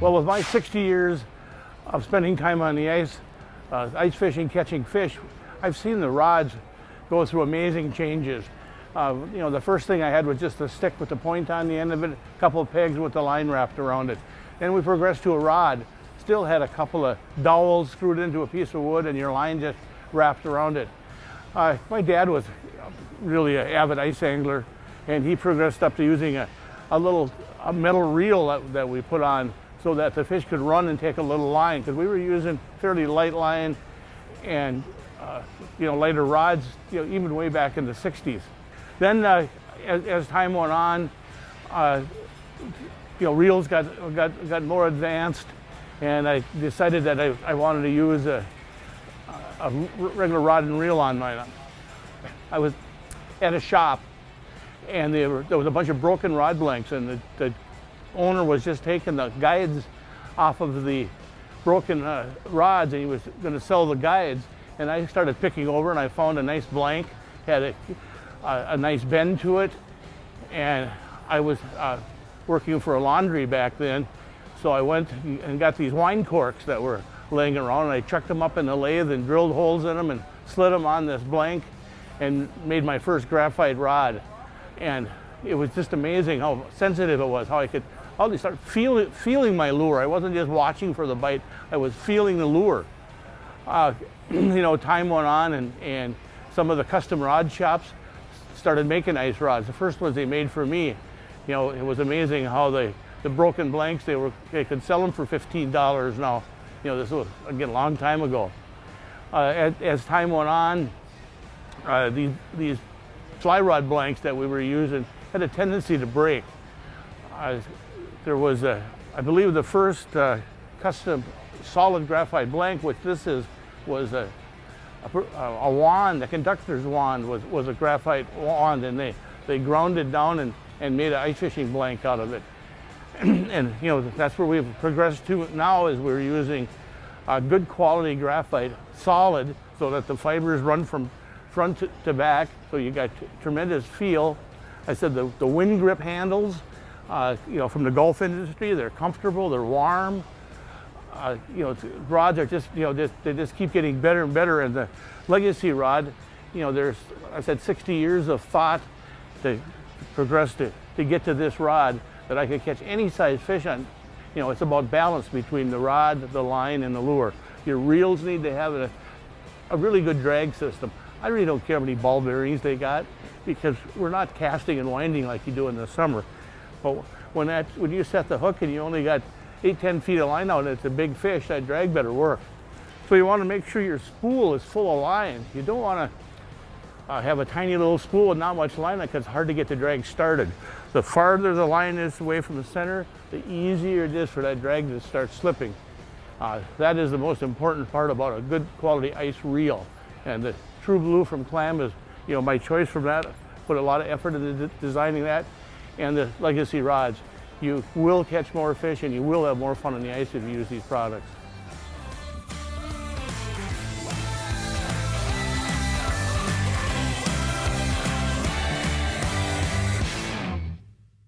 Well, with my 60 years of spending time on the ice fishing, catching fish, I've seen the rods go through amazing changes. The first thing I had was just a stick with the point on the end of it, a couple of pegs with the line wrapped around it. Then we progressed to a rod, still had a couple of dowels screwed into a piece of wood and your line just wrapped around it. My dad was really an avid ice angler, and he progressed up to using a metal reel that we put on so that the fish could run and take a little line, because we were using fairly light line and lighter rods, even way back in the 60s. Then as time went on, reels got more advanced, and I decided that I wanted to use a regular rod and reel on mine. I was at a shop, and there was a bunch of broken rod blanks, and the owner was just taking the guides off of the broken rods, and he was going to sell the guides. And I started picking over, and I found a nice blank, had a nice bend to it, and I was working for a laundry back then, so I went and got these wine corks that were laying around, and I chucked them up in the lathe and drilled holes in them and slid them on this blank and made my first graphite rod. And it was just amazing how sensitive it was, how I could start feeling my lure. I wasn't just watching for the bite, I was feeling the lure. Time went on, and some of the custom rod shops started making ice rods. The first ones they made for me, it was amazing how the broken blanks, they could sell them for $15 now. This was, again, a long time ago. As time went on, these fly rod blanks that we were using had a tendency to break. There was, I believe, the first custom solid graphite blank, which this was a wand, a conductor's wand was a graphite wand, and they ground it down and made an ice fishing blank out of it. And that's where we've progressed to now, is we're using good quality graphite, solid, so that the fibers run from front to back, so you got tremendous feel. I said the wind grip handles, from the golf industry, they're comfortable, they're warm. Rods are they just keep getting better and better. And the legacy rod, there's, I said, 60 years of thought to progress to get to this rod that I could catch any size fish on. It's about balance between the rod, the line, and the lure. Your reels need to have a really good drag system. I really don't care how many ball bearings they got, because we're not casting and winding like you do in the summer. But when you set the hook and you only got 8-10 feet of line out and it's a big fish, that drag better work. So you want to make sure your spool is full of line. You don't want to have a tiny little spool with not much line on it, because it's hard to get the drag started. The farther the line is away from the center, the easier it is for that drag to start slipping. That is the most important part about a good quality ice reel. And the True Blue from Clam is my choice from that. Put a lot of effort into designing that. And the legacy rods. You will catch more fish, and you will have more fun on the ice if you use these products.